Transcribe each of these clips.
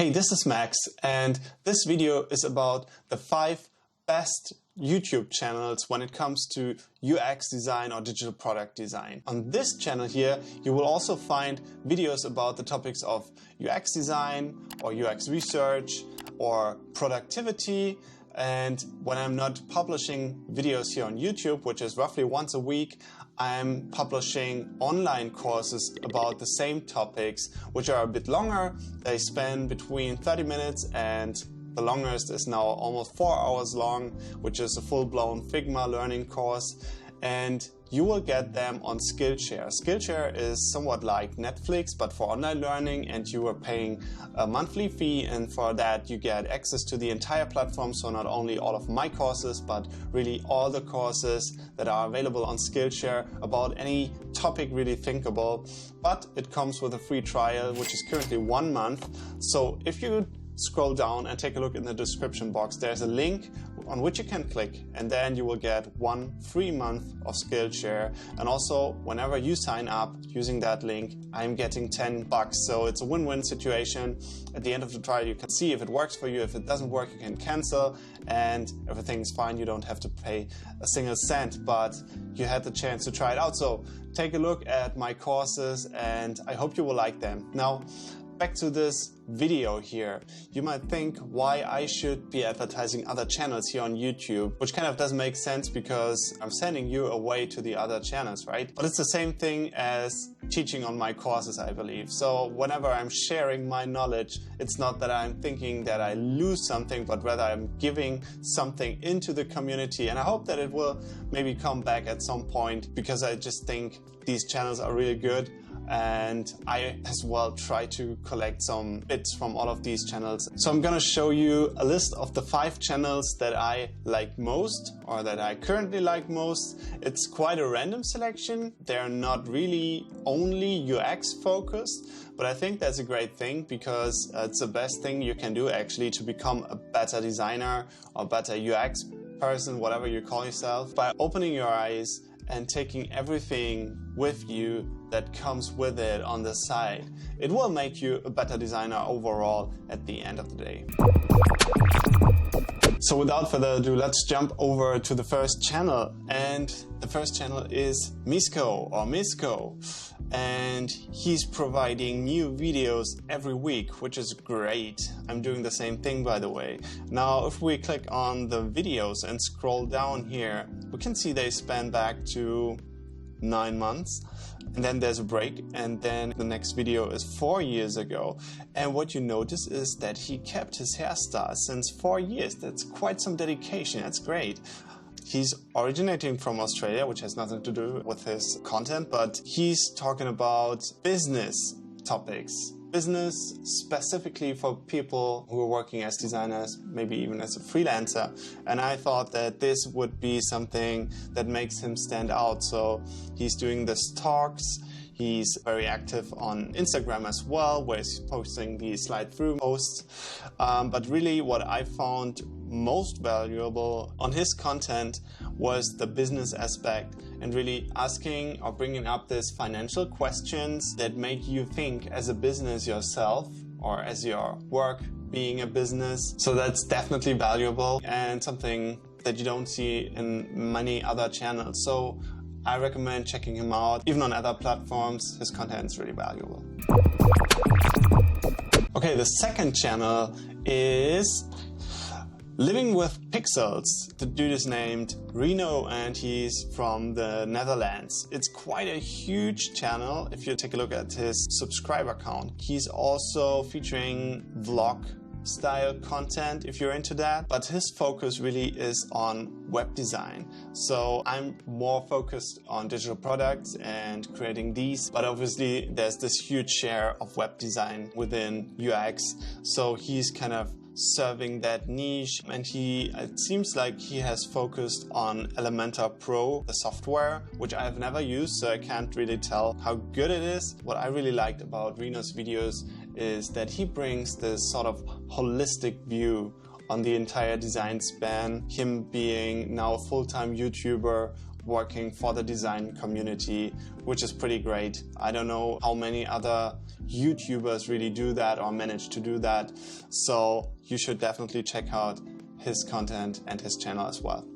Hey, this is Max, and this video is about the 5 best YouTube channels when it comes to UX design or digital product design. On this channel here, you will also find videos about the topics of UX design or UX research or productivity. And when I'm not publishing videos here on YouTube, which is roughly once a week, I'm publishing online courses about the same topics, which are a bit longer. They span between 30 minutes and the longest is now almost 4 hours long, which is a full-blown Figma learning course. And you will get them on Skillshare. Skillshare is somewhat like Netflix, but for online learning, and you are paying a monthly fee, and for that you get access to the entire platform. So not only all of my courses, but really all the courses that are available on Skillshare about any topic really thinkable. But it comes with a free trial, which is currently 1 month. So if you scroll down and take a look in the description box, there's a link on which you can click, and then you will get 1 free month of Skillshare. And also, whenever you sign up using that link, I'm getting $10. So it's a win-win situation. At the end of the trial, you can see if it works for you. If it doesn't work, you can cancel, and everything's fine. You don't have to pay a single cent, but you had the chance to try it out. So take a look at my courses, and I hope you will like them. Now, back to this video here. You might think why I should be advertising other channels here on YouTube, which kind of doesn't make sense because I'm sending you away to the other channels, right? But it's the same thing as teaching on my courses, I believe. So whenever I'm sharing my knowledge, it's not that I'm thinking that I lose something, but rather I'm giving something into the community. And I hope that it will maybe come back at some point, because I just think these channels are really good. And I as well try to collect some bits from all of these channels. So I'm gonna show you a list of the 5 channels that I like most, or that I currently like most. It's quite a random selection. They're not really only UX focused, but I think that's a great thing, because it's the best thing you can do actually to become a better designer or better UX person, whatever you call yourself, by opening your eyes and taking everything with you that comes with it on the side. It will make you a better designer overall at the end of the day. So without further ado, let's jump over to the first channel. And the first channel is Mizko. And he's providing new videos every week, which is great. I'm doing the same thing, by the way. Now, if we click on the videos and scroll down here, we can see they span back to 9 months. And then there's a break, and then the next video is 4 years ago. And what you notice is that he kept his hairstyle since 4 years. That's quite some dedication. That's great. He's originating from Australia, which has nothing to do with his content, but he's talking about business topics. Business specifically for people who are working as designers, maybe even as a freelancer. And I thought that this would be something that makes him stand out. So he's doing these talks. He's very active on Instagram as well, where he's posting the slide-through posts. But really what I found most valuable on his content was the business aspect, and really asking or bringing up these financial questions that make you think as a business yourself, or as your work being a business. So that's definitely valuable and something that you don't see in many other channels. So I recommend checking him out. Even on other platforms, his content is really valuable. Okay, the second channel is LivingWithPixels. The dude is named Reno, and he's from the Netherlands. It's quite a huge channel if you take a look at his subscriber count. He's also featuring vlog style content if you're into that, but his focus really is on web design. So I'm more focused on digital products and creating these, but obviously there's this huge share of web design within UX. So he's kind of serving that niche, and it seems like he has focused on Elementor Pro, the software, which I have never used, so I can't really tell how good it is. What I really liked about Reno's videos is that he brings this sort of holistic view on the entire design span, him being now a full-time YouTuber working for the design community, which is pretty great. I don't know how many other YouTubers really do that or manage to do that. So you should definitely check out his content and his channel as well.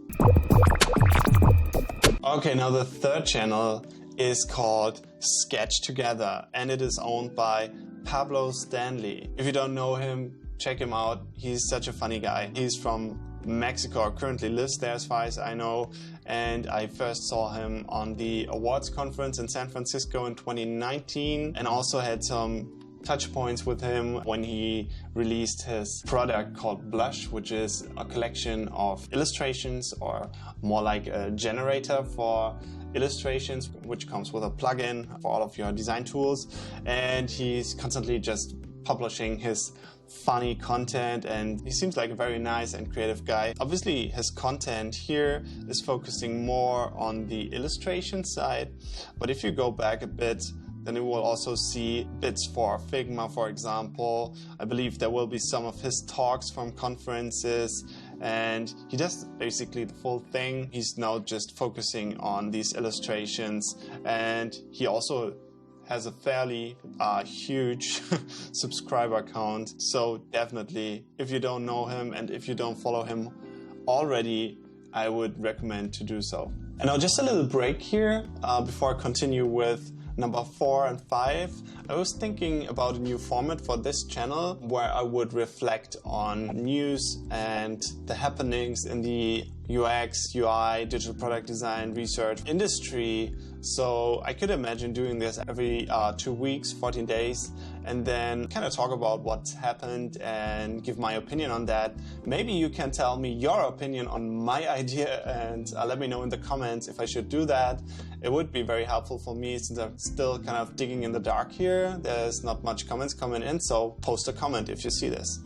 Okay, now the third channel is called Sketch Together, and it is owned by Pablo Stanley. If you don't know him, check him out. He's such a funny guy. He's from Mexico, or currently lives there as far as I know, and I first saw him on the awards conference in San Francisco in 2019, and also had some touch points with him when he released his product called Blush, which is a collection of illustrations, or more like a generator for illustrations, which comes with a plugin for all of your design tools. And he's constantly just publishing his funny content, and he seems like a very nice and creative guy. Obviously his content here is focusing more on the illustration side, but if you go back a bit, then you will also see bits for Figma, for example. I believe there will be some of his talks from conferences, and he does basically the full thing. He's now just focusing on these illustrations, and he also has a fairly huge subscriber count. So definitely, if you don't know him and if you don't follow him already, I would recommend to do so. And now just a little break here before I continue with number 4 and 5. I was thinking about a new format for this channel where I would reflect on news and the happenings in the UX, UI, digital product design, research industry. So I could imagine doing this every 2 weeks, 14 days, and then kind of talk about what's happened and give my opinion on that. Maybe you can tell me your opinion on my idea and let me know in the comments if I should do that. It would be very helpful for me since I'm still kind of digging in the dark here. There's not much comments coming in, so post a comment if you see this.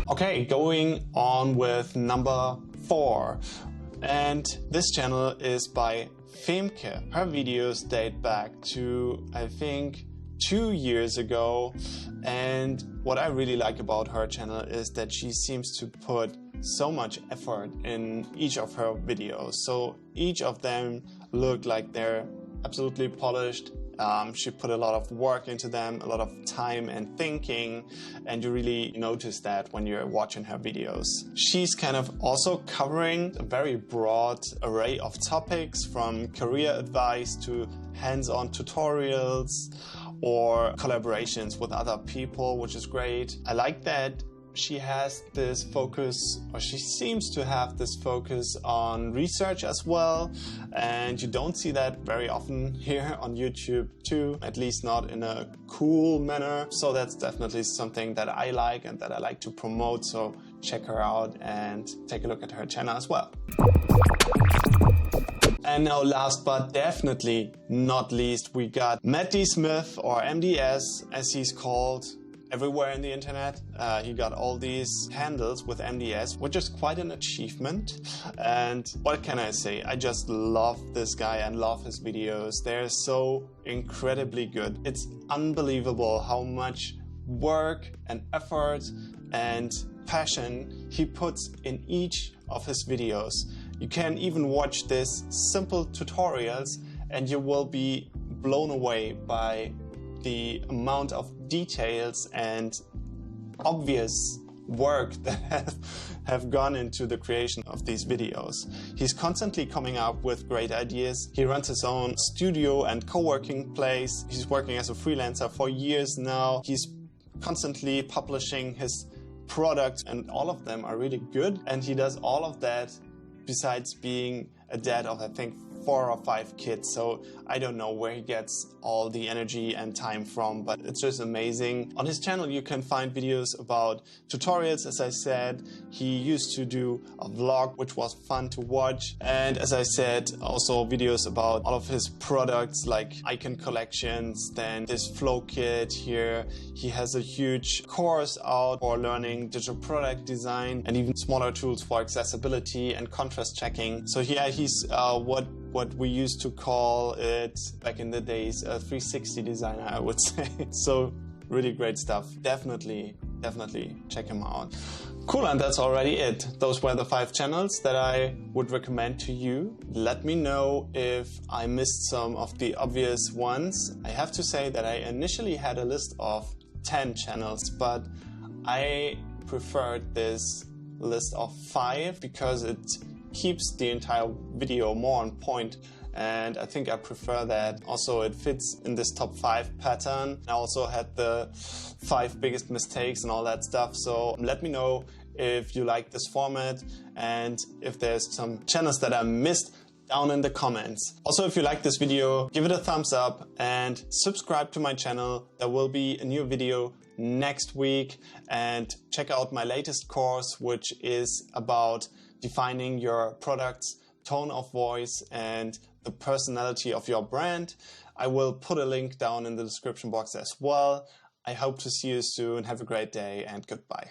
Okay, going on with number 4. And this channel is by Femke. Her videos date back to, I think, 2 years ago. And what I really like about her channel is that she seems to put so much effort in each of her videos. So each of them look like they're absolutely polished. She put a lot of work into them, a lot of time and thinking, and you really notice that when you're watching her videos. She's kind of also covering a very broad array of topics, from career advice to hands-on tutorials or collaborations with other people, which is great. I like that she has this focus, or she seems to have this focus on research as well, and you don't see that very often here on YouTube too, at least not in a cool manner. So that's definitely something that I like and that I like to promote, so check her out and take a look at her channel as well. And now last but definitely not least, we got Matt D. Smith, or MDS as he's called everywhere in the internet. He got all these handles with MDS, which is quite an achievement. And what can I say? I just love this guy and love his videos. They're so incredibly good. It's unbelievable how much work and effort and passion he puts in each of his videos. You can even watch this simple tutorials and you will be blown away by the amount of details and obvious work that have gone into the creation of these videos. He's constantly coming up with great ideas. He runs his own studio and co-working place. He's working as a freelancer for years now. He's constantly publishing his products, and all of them are really good. And he does all of that besides being a dad of, I think, 4 or 5 kids. So I don't know where he gets all the energy and time from, but it's just amazing. On his channel you can find videos about tutorials, as I said. He used to do a vlog, which was fun to watch. And as I said, also videos about all of his products like icon collections, then this flow kit here. He has a huge course out for learning digital product design and even smaller tools for accessibility and contrast checking. So yeah, he's what we used to call it back in the days a 360 designer, I would say. So really great stuff. Definitely definitely check him out. Cool, and that's already it. Those were the 5 channels that I would recommend to you. Let me know if I missed some of the obvious ones. I have to say that I initially had a list of 10 channels, but I preferred this list of 5 because it keeps the entire video more on point, and I think I prefer that. Also, it fits in this top 5 pattern. I also had the 5 biggest mistakes and all that stuff, so let me know if you like this format and if there's some channels that I missed down in the comments. Also, if you like this video, give it a thumbs up and subscribe to my channel. There will be a new video next week, and check out my latest course, which is about defining your product's tone of voice and the personality of your brand. I will put a link down in the description box as well. I hope to see you soon. Have a great day and goodbye.